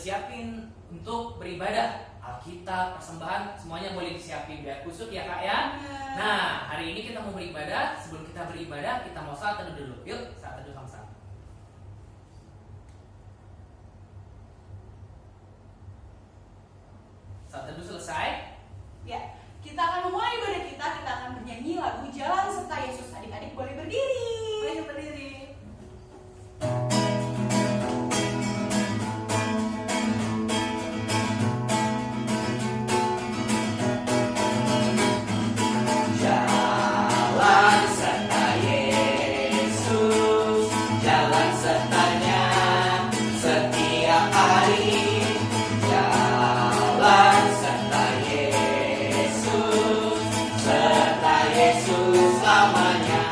siapin untuk beribadah. Alkitab, persembahan, semuanya boleh disiapin biar kusut ya Kak ya. Nah, hari ini kita mau beribadah. Sebelum kita beribadah, kita mau saat teduh dulu. Yuk, saat teduh sama-sama. Saat teduh selesai. Ya, kita akan memulai ibadah kita. Kita akan bernyanyi lagu Jalan Serta Yesus. Adik-adik boleh berdiri. Boleh berdiri. Jalan serta Yesus, jalan sertanya setiap hari. Jalan serta Yesus selamanya.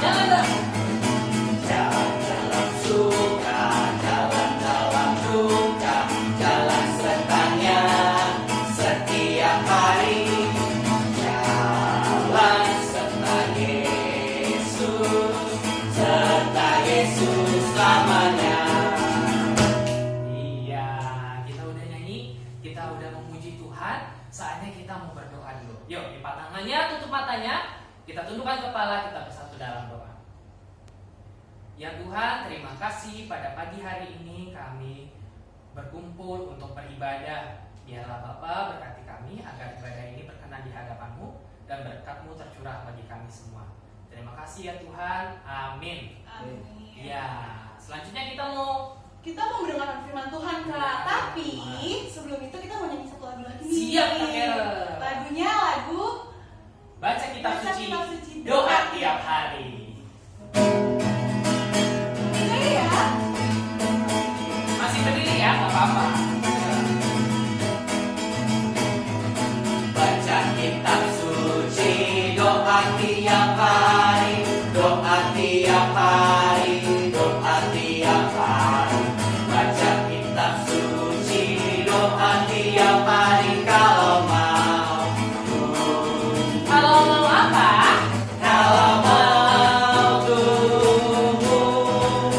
Jalan dalam suka, jalan dalam duka, jalan sertanya setiap hari. Jalan serta Yesus selamanya. Iya, kita udah nyanyi, kita udah memuji Tuhan. Saatnya kita mau berdoa dulu. Yuk, lipat tangannya, tutup matanya, kita tundukkan kepala, kita bersatu dalam doa. Ya Tuhan, terima kasih pada pagi hari ini kami berkumpul untuk beribadah. Biarlah Bapa berkati kami agar ibadah ini berkenan di hadapan-Mu dan berkat-Mu tercurah bagi kami semua. Terima kasih ya Tuhan. Amin. Amin. Ya, selanjutnya kita mau mendengarkan firman Tuhan, Kak. Tapi sebelum itu kita mau nyanyi satu lagu lagi nih. Siap, Kak Kera. Lagunya lagu baca kitab Baca suci, kitab suci, doa tiap hari. berdiri ya. Masih berdiri ya, nggak apa-apa. Baca kitab suci, doa tiap hari, doa tiap hari, doa tiap hari. Baca kitab suci, doa tiap hari kalau mau. Kalau mau apa? Kalau mau tumbuh,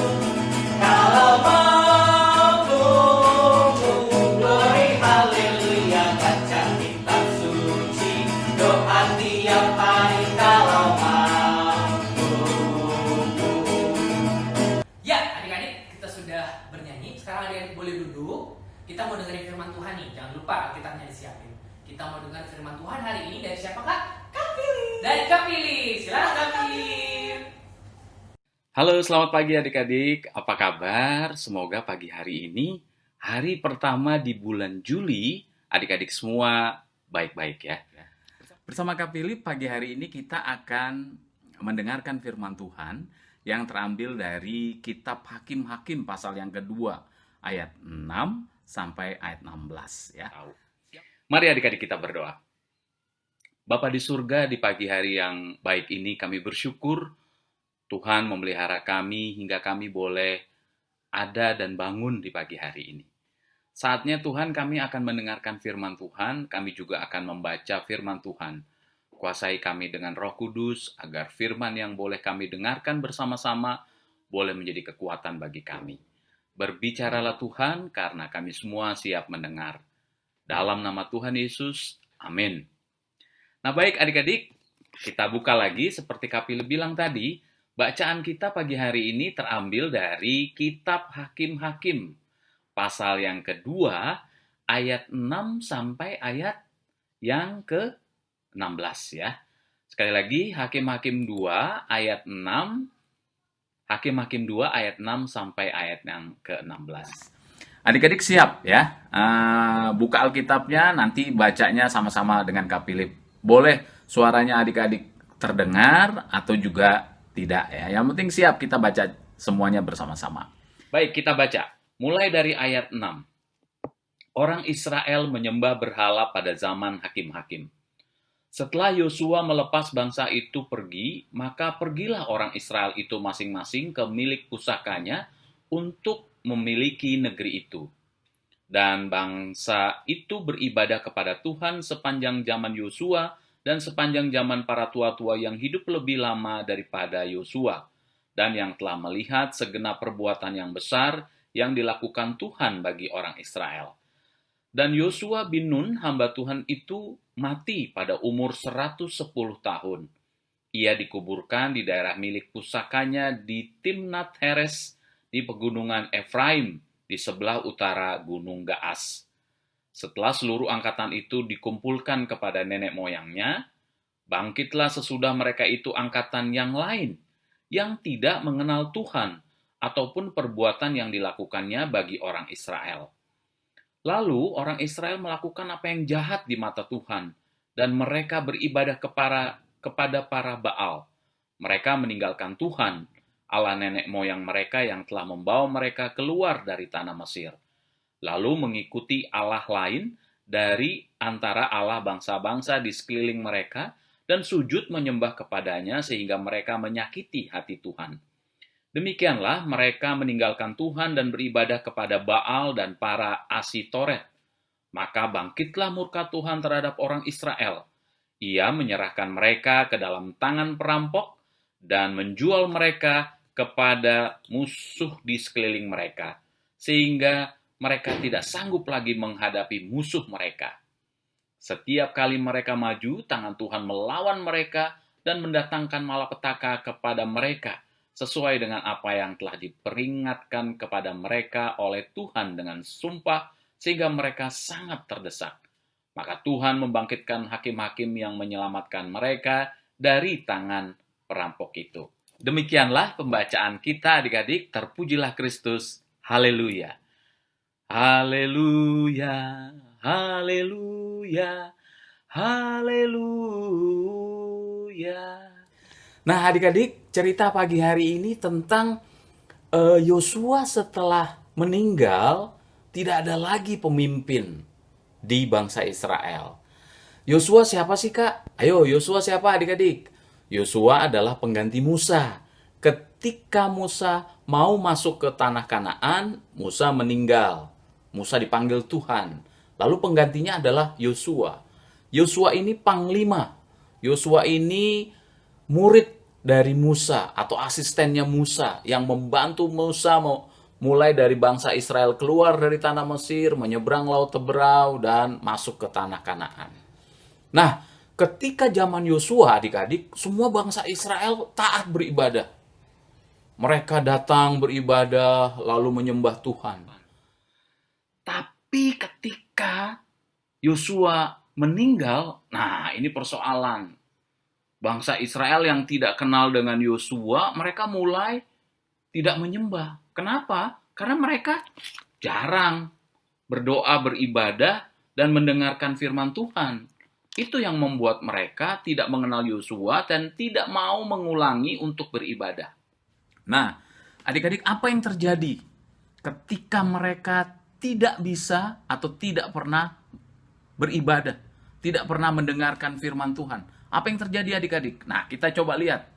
kalau mau tumbuh, glory haleluya. Baca kitab suci, doa tiap hari kalau mau tumbuh. Ya, adik-adik, kita sudah bernyanyi. Sekarang adik-adik boleh duduk. Kita mau dengerin firman Tuhan nih. Jangan lupa Alkitabnya disiapin. Kita mau dengar firman Tuhan hari ini dari siapa Kak? Kak Pilih. Dari Kak Pilih. Silakan Kak Pilih. Halo, selamat pagi adik-adik. Apa kabar? Semoga pagi hari ini, hari pertama di bulan Juli, adik-adik semua baik-baik ya. Bersama Kak Philip, pagi hari ini kita akan mendengarkan firman Tuhan yang terambil dari kitab Hakim-Hakim pasal yang kedua, ayat 6 sampai ayat 16 ya. Mari adik-adik kita berdoa. Bapa di surga, di pagi hari yang baik ini kami bersyukur Tuhan memelihara kami hingga kami boleh ada dan bangun di pagi hari ini. Saatnya Tuhan kami akan mendengarkan firman Tuhan, kami juga akan membaca firman Tuhan. Kuasai kami dengan Roh Kudus agar firman yang boleh kami dengarkan bersama-sama boleh menjadi kekuatan bagi kami. Berbicaralah Tuhan karena kami semua siap mendengar. Dalam nama Tuhan Yesus, amin. Nah baik adik-adik, kita buka lagi seperti Kak Philip bilang tadi, bacaan kita pagi hari ini terambil dari kitab Hakim-Hakim, pasal yang kedua, ayat 6 sampai ayat yang ke-16 ya. Sekali lagi, Hakim-Hakim 2 ayat 6, Hakim-Hakim 2 ayat 6 sampai ayat yang ke-16. Adik-adik siap ya, buka Alkitabnya, nanti bacanya sama-sama dengan Kak Philip. Boleh suaranya adik-adik terdengar atau juga tidak ya. Yang penting siap kita baca semuanya bersama-sama. Baik, kita baca. Mulai dari ayat 6. Orang Israel menyembah berhala pada zaman Hakim-Hakim. Setelah Yosua melepas bangsa itu pergi, maka pergilah orang Israel itu masing-masing ke milik pusakanya untuk memiliki negeri itu. Dan bangsa itu beribadah kepada Tuhan sepanjang zaman Yosua dan sepanjang zaman para tua-tua yang hidup lebih lama daripada Yosua, dan yang telah melihat segenap perbuatan yang besar yang dilakukan Tuhan bagi orang Israel. Dan Yosua bin Nun, hamba Tuhan itu, mati pada umur 110 tahun. Ia dikuburkan di daerah milik pusakanya di Timnat Heres di pegunungan Efraim di sebelah utara Gunung Gaas. Setelah seluruh angkatan itu dikumpulkan kepada nenek moyangnya, bangkitlah sesudah mereka itu angkatan yang lain, yang tidak mengenal Tuhan, ataupun perbuatan yang dilakukannya bagi orang Israel. Lalu orang Israel melakukan apa yang jahat di mata Tuhan, dan mereka beribadah kepada para Baal. Mereka meninggalkan Tuhan, Allah nenek moyang mereka yang telah membawa mereka keluar dari tanah Mesir, lalu mengikuti Allah lain dari antara Allah bangsa-bangsa di sekeliling mereka, dan sujud menyembah kepadanya sehingga mereka menyakiti hati Tuhan. Demikianlah mereka meninggalkan Tuhan dan beribadah kepada Baal dan para Asitoret. Maka bangkitlah murka Tuhan terhadap orang Israel. Ia menyerahkan mereka ke dalam tangan perampok dan menjual mereka kepada musuh di sekeliling mereka, sehingga mereka tidak sanggup lagi menghadapi musuh mereka. Setiap kali mereka maju, tangan Tuhan melawan mereka dan mendatangkan malapetaka kepada mereka, sesuai dengan apa yang telah diperingatkan kepada mereka oleh Tuhan dengan sumpah, sehingga mereka sangat terdesak. Maka Tuhan membangkitkan hakim-hakim yang menyelamatkan mereka dari tangan perampok itu. Demikianlah pembacaan kita adik-adik. Terpujilah Kristus. Haleluya. Haleluya. Haleluya. Haleluya. Nah, adik-adik, cerita pagi hari ini tentang Yosua setelah meninggal tidak ada lagi pemimpin di bangsa Israel. Yosua siapa sih, Kak? Ayo, Yosua siapa adik-adik? Yosua adalah pengganti Musa. Ketika Musa mau masuk ke tanah Kanaan, Musa meninggal. Musa dipanggil Tuhan. Lalu penggantinya adalah Yosua. Yosua ini panglima. Yosua ini murid dari Musa atau asistennya Musa yang membantu Musa mulai dari bangsa Israel keluar dari tanah Mesir, menyeberang Laut Teberau, dan masuk ke tanah Kanaan. Nah, ketika zaman Yosua, adik-adik, semua bangsa Israel taat beribadah. Mereka datang beribadah, lalu menyembah Tuhan. Tapi ketika Yosua meninggal, nah ini persoalan. Bangsa Israel yang tidak kenal dengan Yosua, mereka mulai tidak menyembah. Kenapa? Karena mereka jarang berdoa, beribadah, dan mendengarkan firman Tuhan. Itu yang membuat mereka tidak mengenal Yosua dan tidak mau mengulangi untuk beribadah. Nah, adik-adik, apa yang terjadi ketika mereka tidak bisa atau tidak pernah beribadah, tidak pernah mendengarkan firman Tuhan? Apa yang terjadi adik-adik? Nah, kita coba lihat.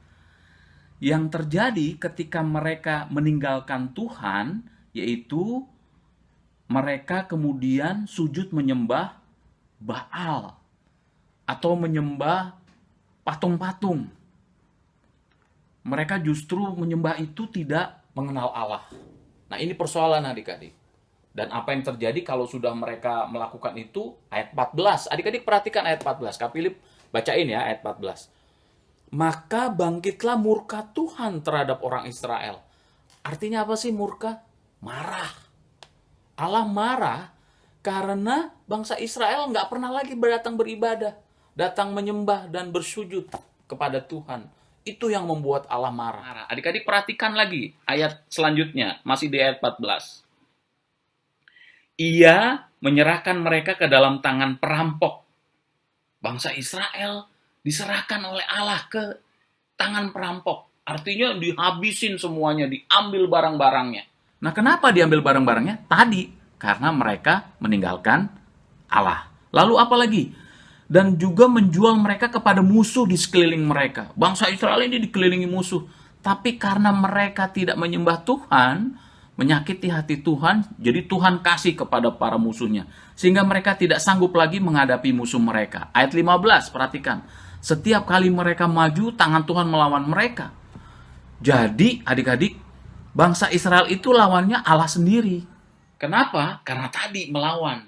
Yang terjadi ketika mereka meninggalkan Tuhan, yaitu mereka kemudian sujud menyembah Baal atau menyembah patung-patung. Mereka justru menyembah itu tidak mengenal Allah. Nah, ini persoalan adik-adik. Dan apa yang terjadi kalau sudah mereka melakukan itu? Ayat 14. Adik-adik perhatikan ayat 14. Kak Philip bacain ya ayat 14. Maka bangkitlah murka Tuhan terhadap orang Israel. Artinya apa sih murka? Marah. Allah marah karena bangsa Israel nggak pernah lagi datang beribadah, datang menyembah dan bersujud kepada Tuhan. Itu yang membuat Allah marah. Adik-adik perhatikan lagi ayat selanjutnya, masih di ayat 14. Ia menyerahkan mereka ke dalam tangan perampok. Bangsa Israel diserahkan oleh Allah ke tangan perampok. Artinya dihabisin semuanya, diambil barang-barangnya. Nah, kenapa diambil barang-barangnya? Tadi, karena mereka meninggalkan Allah. Lalu apa lagi? Dan juga menjual mereka kepada musuh di sekeliling mereka. Bangsa Israel ini dikelilingi musuh. Tapi karena mereka tidak menyembah Tuhan, menyakiti hati Tuhan, jadi Tuhan kasih kepada para musuhnya. Sehingga mereka tidak sanggup lagi menghadapi musuh mereka. Ayat 15, perhatikan. Setiap kali mereka maju, tangan Tuhan melawan mereka. Jadi, adik-adik, Bangsa Israel itu lawannya Allah sendiri. Kenapa? Karena tadi melawan.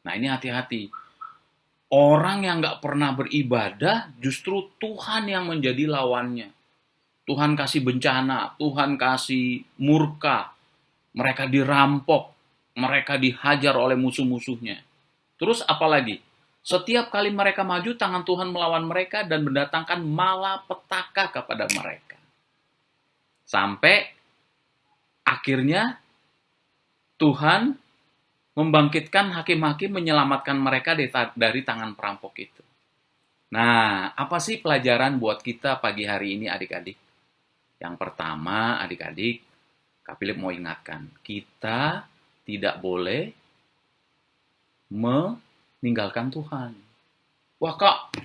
Nah, ini hati-hati. Orang yang nggak pernah beribadah, justru Tuhan yang menjadi lawannya. Tuhan kasih bencana, Tuhan kasih murka. Mereka dirampok, mereka dihajar oleh musuh-musuhnya. Terus apalagi? Setiap kali mereka maju, tangan Tuhan melawan mereka dan mendatangkan malapetaka kepada mereka. Sampai akhirnya Tuhan membangkitkan hakim-hakim menyelamatkan mereka dari tangan perampok itu. Nah, apa sih pelajaran buat kita pagi hari ini adik-adik? Yang pertama, adik-adik, Kak Philip mau ingatkan, kita tidak boleh meninggalkan Tuhan. Wah Kak,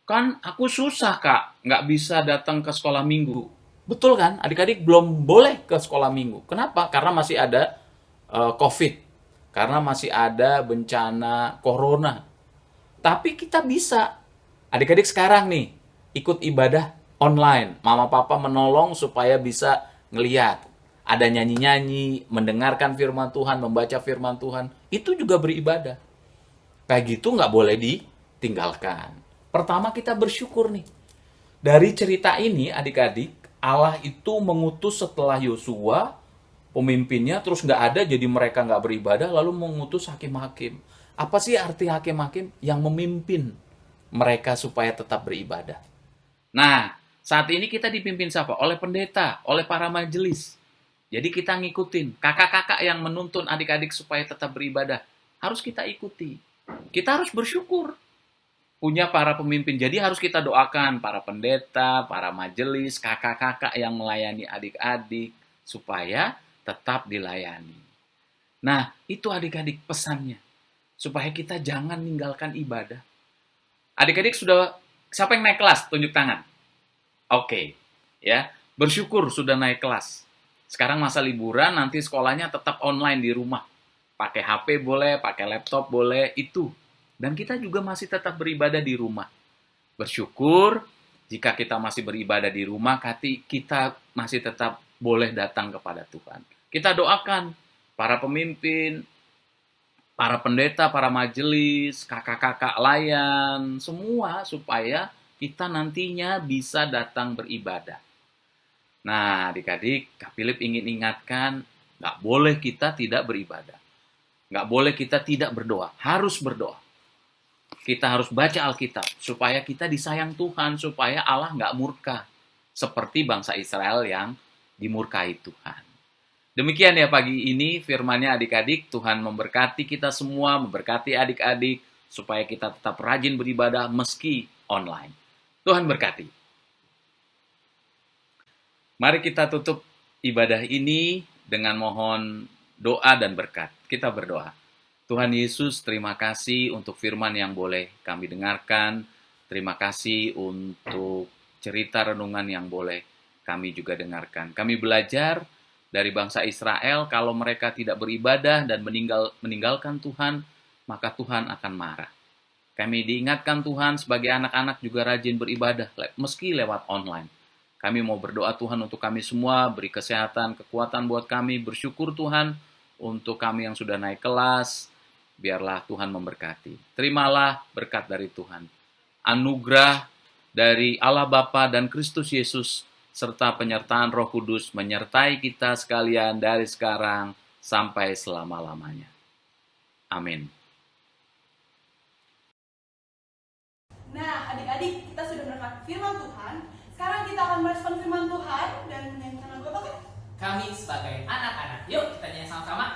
kan aku susah Kak, nggak bisa datang ke sekolah minggu. Betul kan, adik-adik belum boleh ke sekolah minggu. Kenapa? Karena masih ada COVID, karena masih ada bencana corona. Tapi kita bisa, adik-adik sekarang nih, ikut ibadah online. Mama papa menolong supaya bisa ngeliat. Ada nyanyi-nyanyi, mendengarkan firman Tuhan, membaca firman Tuhan. Itu juga beribadah. Kayak gitu nggak boleh ditinggalkan. Pertama kita bersyukur nih. Dari cerita ini adik-adik, Allah itu mengutus setelah Yosua, pemimpinnya terus nggak ada, jadi mereka nggak beribadah, lalu mengutus hakim-hakim. Apa sih arti hakim-hakim? Yang memimpin mereka supaya tetap beribadah. Nah, saat ini kita dipimpin siapa? Oleh pendeta, oleh para majelis. Jadi kita ngikutin. Kakak-kakak yang menuntun adik-adik supaya tetap beribadah, harus kita ikuti. Kita harus bersyukur punya para pemimpin. Jadi harus kita doakan para pendeta, para majelis, kakak-kakak yang melayani adik-adik, supaya tetap dilayani. Nah, itu adik-adik pesannya. Supaya kita jangan meninggalkan ibadah. Adik-adik sudah, siapa yang naik kelas? Tunjuk tangan. Oke, ya. Bersyukur sudah naik kelas. Sekarang masa liburan, nanti sekolahnya tetap online di rumah. Pakai HP boleh, pakai laptop boleh, itu. Dan kita juga masih tetap beribadah di rumah. Bersyukur, jika kita masih beribadah di rumah, kita masih tetap boleh datang kepada Tuhan. Kita doakan para pemimpin, para pendeta, para majelis, kakak-kakak layan, semua supaya kita nantinya bisa datang beribadah. Nah, adik-adik, Kak Philip ingin ingatkan, nggak boleh kita tidak beribadah. Nggak boleh kita tidak berdoa, harus berdoa. Kita harus baca Alkitab, supaya kita disayang Tuhan, supaya Allah nggak murka. Seperti bangsa Israel yang dimurkai Tuhan. Demikian ya pagi ini firman-Nya adik-adik. Tuhan memberkati kita semua, memberkati adik-adik, supaya kita tetap rajin beribadah meski online. Tuhan berkati. Mari kita tutup ibadah ini dengan mohon doa dan berkat. Kita berdoa. Tuhan Yesus, terima kasih untuk firman yang boleh kami dengarkan. Terima kasih untuk cerita renungan yang boleh kami juga dengarkan. Kami belajar dari bangsa Israel, kalau mereka tidak beribadah dan meninggalkan Tuhan, maka Tuhan akan marah. Kami diingatkan Tuhan sebagai anak-anak juga rajin beribadah, meski lewat online. Kami mau berdoa Tuhan untuk kami semua, beri kesehatan, kekuatan buat kami, bersyukur Tuhan untuk kami yang sudah naik kelas, biarlah Tuhan memberkati. Terimalah berkat dari Tuhan. Anugerah dari Allah Bapa dan Kristus Yesus, serta penyertaan Roh Kudus menyertai kita sekalian dari sekarang sampai selama-lamanya. Amin. Nah, adik-adik, kita sudah mendengar firman Tuhan. Sekarang kita akan merespon firman Tuhan dan menyanyikan lagu apa kan? Kami sebagai anak-anak. Yuk kita nyanyi sama-sama.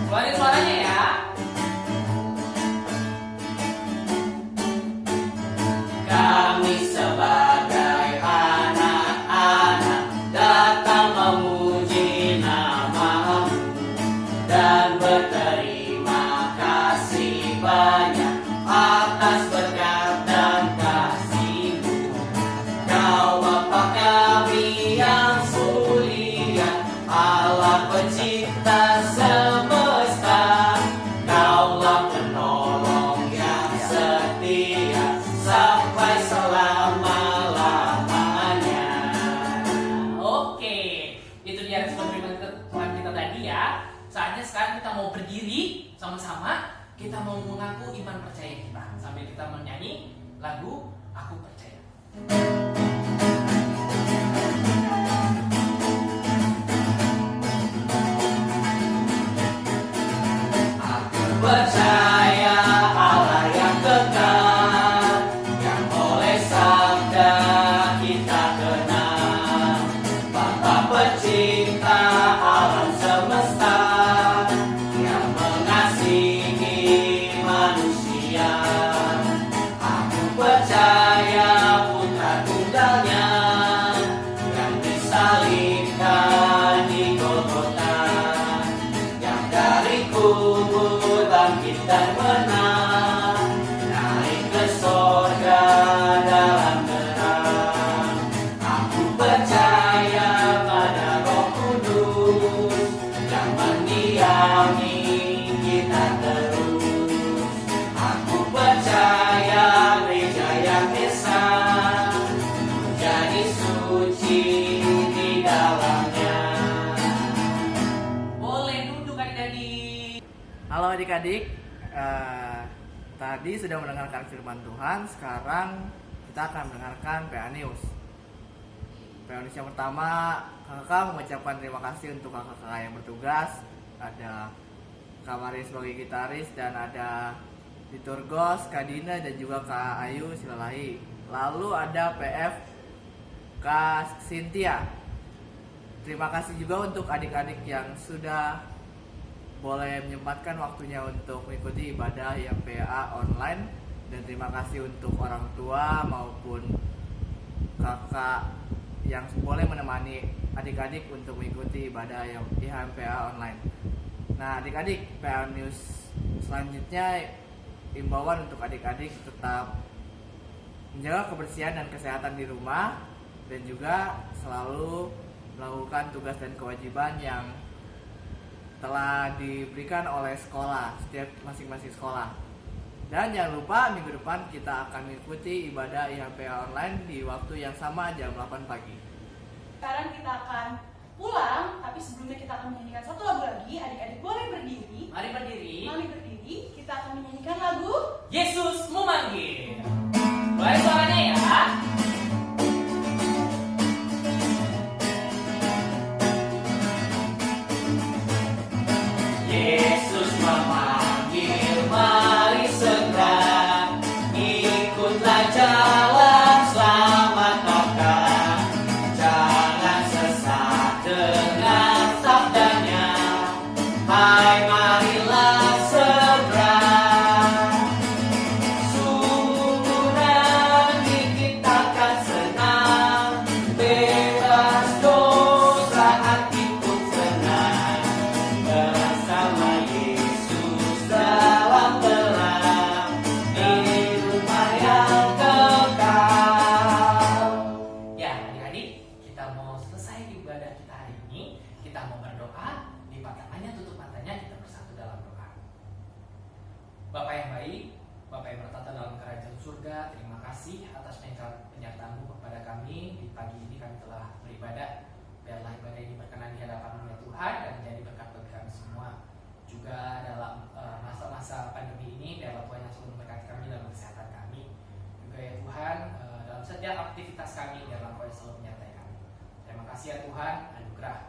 Keluarin suaranya ya. Kami sebagai anak-anak datang memuji nama-Mu dan berterima kasih banyak atas berkat dan kasih-Mu. Kau Bapa kami yang sulit Sama-sama kita mau mengaku iman percaya kita sambil kita menyanyi lagu Aku Percaya. Aku percaya Allah yang kekal, yang oleh sabda kita kenal, Bapa pencipta alam semesta, yang mengasihi manusia. Aku percaya Putra Tunggalnya yang disalibkan di Golgota, yang dari kubur bangkit dan menang, naik ke sorga dalam terang. Aku percaya pada Roh Kudus yang mendiami kita terus. Aku percaya gereja yang esa, menjadi suci di dalamnya. Boleh duduk adik-adik. Halo adik-adik, tadi sudah mendengarkan firman Tuhan, sekarang kita akan mendengarkan PA News. PA News yang pertama, kakak mengucapkan terima kasih untuk kakak-kakak yang bertugas. Ada Kak Mari sebagai gitaris dan ada Liturgos, Kak Dina dan juga Kak Ayu Silalahi. Lalu ada PF Kak Cynthia. Terima kasih juga untuk adik-adik yang sudah boleh menyempatkan waktunya untuk mengikuti ibadah yang PA online, dan terima kasih untuk orang tua maupun kakak yang boleh menemani adik-adik untuk mengikuti ibadah yang IHMPA online. Nah adik-adik, PA News selanjutnya imbauan untuk adik-adik tetap menjaga kebersihan dan kesehatan di rumah, dan juga selalu melakukan tugas dan kewajiban yang telah diberikan oleh sekolah, setiap masing-masing sekolah. Dan jangan lupa minggu depan kita akan mengikuti ibadah IHMPA online di waktu yang sama jam 8 pagi. Sekarang kita akan pulang, tapi sebelumnya kita akan menyanyikan satu lagu lagi. Adik-adik boleh berdiri. Mari berdiri. Mari berdiri. Kita akan menyanyikan lagu Yesus memanggil. Mulai suaranya ya. Yesus memanggil, mari segera ikutlah jalan selamat kakak. Jangan sesat dengan sabdanya. Hai marilah segera. Sungguh nanti kita akan senang, bebas dosa hati pun senang, bersama Yesus dalam terang di rumah yang kekal. Ya adik-adik, kita mau selesai ibadah kita hari ini. Kita mau berdoa, lipat tangannya, tutup matanya, kita bersatu dalam doa. Bapak yang baik, Bapak yang bertata dalam kerajaan surga, terima kasih atas penyertaan-Mu kepada kami. Di pagi ini kami telah beribadah. Biarlah ibadah ini berkenan di hadapan-Mu ya Tuhan, dan menjadi berkat bagi kami semua. Juga dalam masa-masa pandemi ini, biarlah Tuhan yang selalu memberkati kami dalam kesehatan kami. Juga ya Tuhan, dalam setiap aktivitas kami, biarlah Tuhan selalu menyertai kami. Terima kasih ya Tuhan, anugerah.